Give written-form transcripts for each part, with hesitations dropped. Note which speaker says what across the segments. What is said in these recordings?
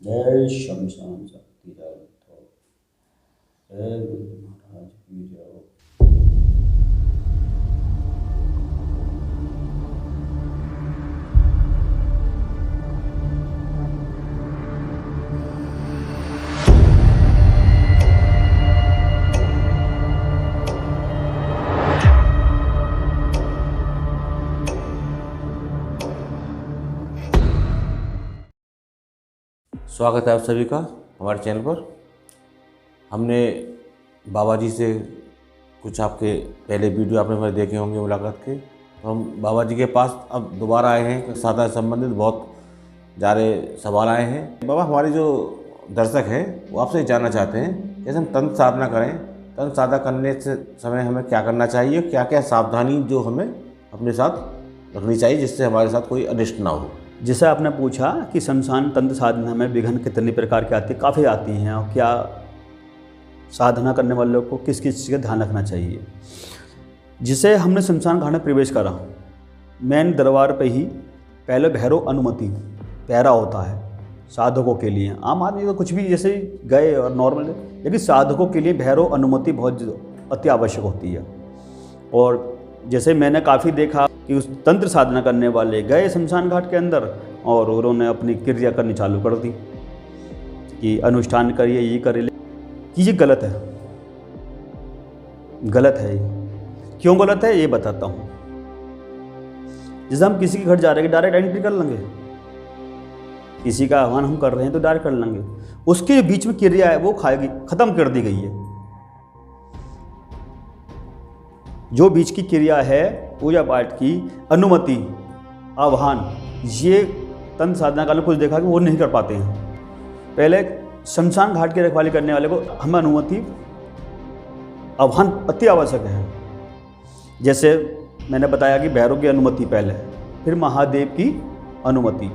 Speaker 1: जय शमशान शक्ति जय गुरु महाराज की जय।
Speaker 2: स्वागत है आप सभी का हमारे चैनल पर। हमने बाबा जी से कुछ आपके पहले वीडियो आपने हमारे देखे होंगे मुलाकात के, तो हम बाबा जी के पास अब दोबारा आए हैं। साधा संबंधित बहुत ज़्यादा सवाल आए हैं। बाबा, हमारे जो दर्शक हैं वो आपसे जानना चाहते हैं जैसे हम तंत्र साधना करें, तंत्र साधना करने से समय हमें क्या करना चाहिए, क्या क्या सावधानी जो हमें अपने साथ रखनी चाहिए जिससे हमारे साथ कोई अनिष्ट ना हो।
Speaker 3: जैसे आपने पूछा कि शमशान तंत्र साधना में विघ्न कितनी प्रकार की आती है, काफ़ी आती हैं, और क्या साधना करने वालों को किस किस चीज़ का ध्यान रखना चाहिए। जिसे हमने शमशान घाट में प्रवेश करा, मेन दरबार पे ही पहले भैरव अनुमति पहरा होता है साधकों के लिए। आम आदमी तो कुछ भी जैसे गए और नॉर्मल, लेकिन साधकों के लिए भैरव अनुमति बहुत अति आवश्यक होती है। और जैसे मैंने काफ़ी देखा कि उस तंत्र साधना करने वाले गए शमशान घाट के अंदर और उन्होंने अपनी क्रिया करनी चालू कर दी कि अनुष्ठान करिए, ये करिए, कि ये गलत है। गलत है ये। क्यों गलत है ये बताता हूँ। जैसे हम किसी के घर जा रहे हैं, डायरेक्ट एंट्री कर लेंगे, किसी का आह्वान हम कर रहे हैं तो डायरेक्ट कर लेंगे, उसके बीच में क्रिया है वो खाएगी, खत्म कर दी गई है। जो बीच की क्रिया है पूजा पाठ की, अनुमति, आह्वान, ये तंत्र साधना काल में कुछ देखा कि वो नहीं कर पाते हैं। पहले शमशान घाट की रखवाली करने वाले को हम अनुमति, आह्वान अति आवश्यक है। जैसे मैंने बताया कि भैरव की अनुमति पहले, फिर महादेव की अनुमति,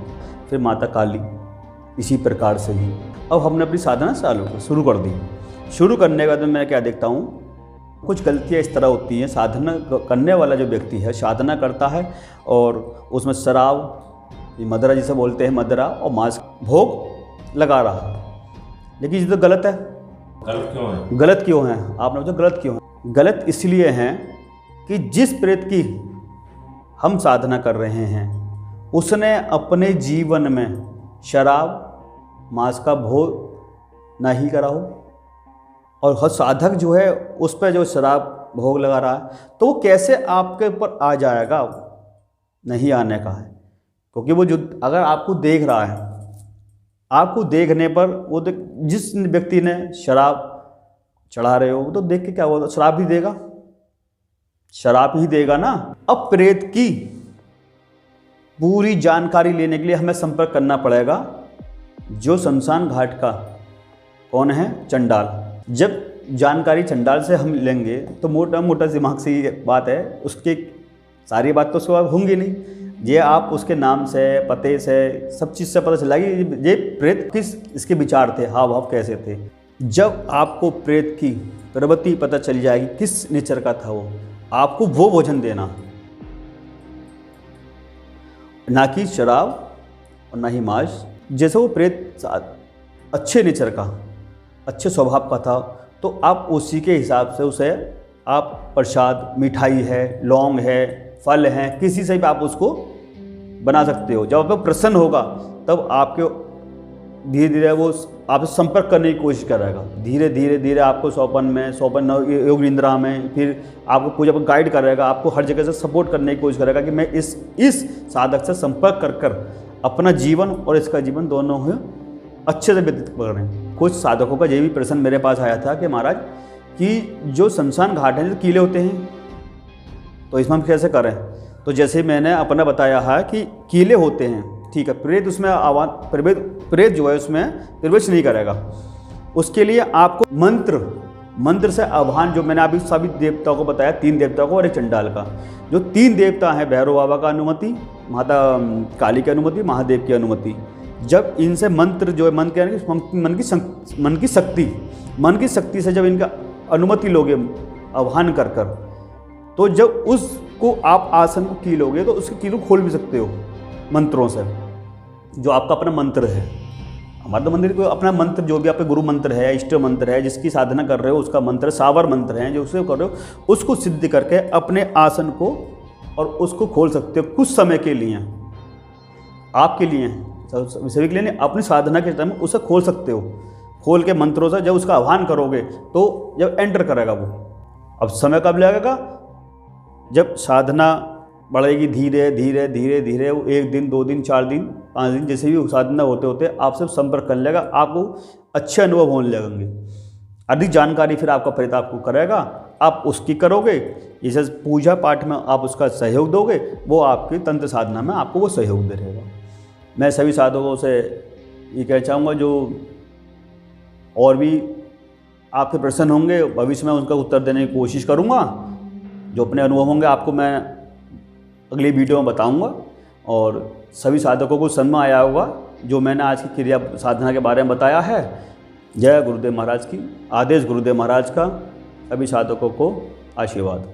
Speaker 3: फिर माता काली, इसी प्रकार से ही अब हमने अपनी साधना शुरू कर दी। शुरू करने के बाद में मैं क्या देखता हूँ, कुछ गलतियाँ इस तरह होती हैं। साधना करने वाला जो व्यक्ति है साधना करता है और उसमें शराब, मदरा जिसे बोलते हैं, मदरा और मांस भोग लगा रहा है, लेकिन ये तो गलत है।
Speaker 2: गलत क्यों है?
Speaker 3: गलत क्यों है आपने पूछा, गलत क्यों है? गलत इसलिए है कि जिस प्रेत की हम साधना कर रहे हैं उसने अपने जीवन में शराब, मांस का भोग नहीं करा हो, और हर साधक जो है उस पर जो शराब भोग लगा रहा है, तो वो कैसे आपके ऊपर आ जाएगा? नहीं आने का है, क्योंकि वो जो अगर आपको देख रहा है, आपको देखने पर वो जिस व्यक्ति ने शराब चढ़ा रहे हो तो देख के क्या होगा, शराब भी देगा, शराब ही देगा ना। अब प्रेत की पूरी जानकारी लेने के लिए हमें संपर्क करना पड़ेगा जो शमशान घाट का कौन है, चंडाल। जब जानकारी चंडाल से हम लेंगे तो मोटा मोटा दिमाग से ये बात है, उसकी सारी बात तो उसके बाद होंगी नहीं। ये आप उसके नाम से, पते से, सब चीज़ से पता चला कि ये प्रेत किस इसके विचार थे, हाव भाव कैसे थे। जब आपको प्रेत की प्रवृत्ति पता चल जाएगी किस नेचर का था वो, आपको वो भोजन देना, ना कि शराब और ना ही मांस। जैसे वो प्रेत अच्छे नेचर का, अच्छे स्वभाव का था, तो आप उसी के हिसाब से उसे आप प्रसाद, मिठाई है, लौंग है, फल हैं, किसी से भी आप उसको बना सकते हो। जब आप प्रसन्न होगा तब आपके धीरे धीरे वो आपसे संपर्क करने की कोशिश करेगा। धीरे धीरे धीरे आपको स्वपन योग निद्रा में, फिर आपको पूजा पर गाइड करेगा, आपको हर जगह से सपोर्ट करने की कोशिश करेगा कि मैं इस साधक से संपर्क कर अपना जीवन और इसका जीवन दोनों ही अच्छे से व्यतीत करें। कुछ साधकों का ये भी प्रश्न मेरे पास आया था कि महाराज कि जो शमशान घाट हैं, जो कीले होते हैं, तो इसमें हम कैसे करें? तो जैसे मैंने अपना बताया है कि कीले होते हैं, ठीक है, प्रेत उसमें प्रेत जो है उसमें प्रवेश नहीं करेगा। उसके लिए आपको मंत्र से आह्वान, जो मैंने अभी सभी देवताओं को बताया, 3 देवताओं को और एक चंडाल का, जो 3 देवता हैं, भैरव बाबा का अनुमति, माता काली की अनुमति, महादेव की अनुमति। जब इनसे मंत्र जो है, मंत्र यानी मन की शक्ति से जब इनका अनुमति लोगे आह्वान कर, तो जब उसको आप आसन को कीलोगे तो उसके कीलो खोल भी सकते हो। मंत्रों से, जो आपका अपना मंत्र है। हमारे तो मंदिर को अपना मंत्र, जो भी आपके गुरु मंत्र है, इष्ट मंत्र है, जिसकी साधना कर रहे हो उसका मंत्र, सावर मंत्र है जो उसे कर रहे हो, उसको सिद्ध करके अपने आसन को और उसको खोल सकते हो कुछ समय के लिए, आपके लिए, सभी के लिए नहीं, अपनी साधना के टाइम उसे खोल सकते हो। खोल के मंत्रों से जब उसका आह्वान करोगे तो जब एंटर करेगा वो, अब समय कब लगेगा, जब साधना बढ़ेगी धीरे धीरे धीरे धीरे, वो 1 दिन 2 दिन 4 दिन 5 दिन जैसे भी साधना होते होते आपसे संपर्क कर लेगा, आपको अच्छे अनुभव होने लगेंगे। अधिक जानकारी फिर आपका प्रेत आपको करेगा, आप उसकी करोगे, जैसे पूजा पाठ में आप उसका सहयोग दोगे, वो आपकी तंत्र साधना में आपको वो सहयोग दे रहेगा। मैं सभी साधकों से ये कहना चाहूँगा, जो और भी आपके प्रश्न होंगे भविष्य में उनका उत्तर देने की कोशिश करूँगा। जो अपने अनुभव होंगे आपको मैं अगली वीडियो में बताऊँगा, और सभी साधकों को समझ में आया होगा जो मैंने आज की क्रिया साधना के बारे में बताया है। जय गुरुदेव महाराज की, आदेश गुरुदेव महाराज का, सभी साधकों को आशीर्वाद।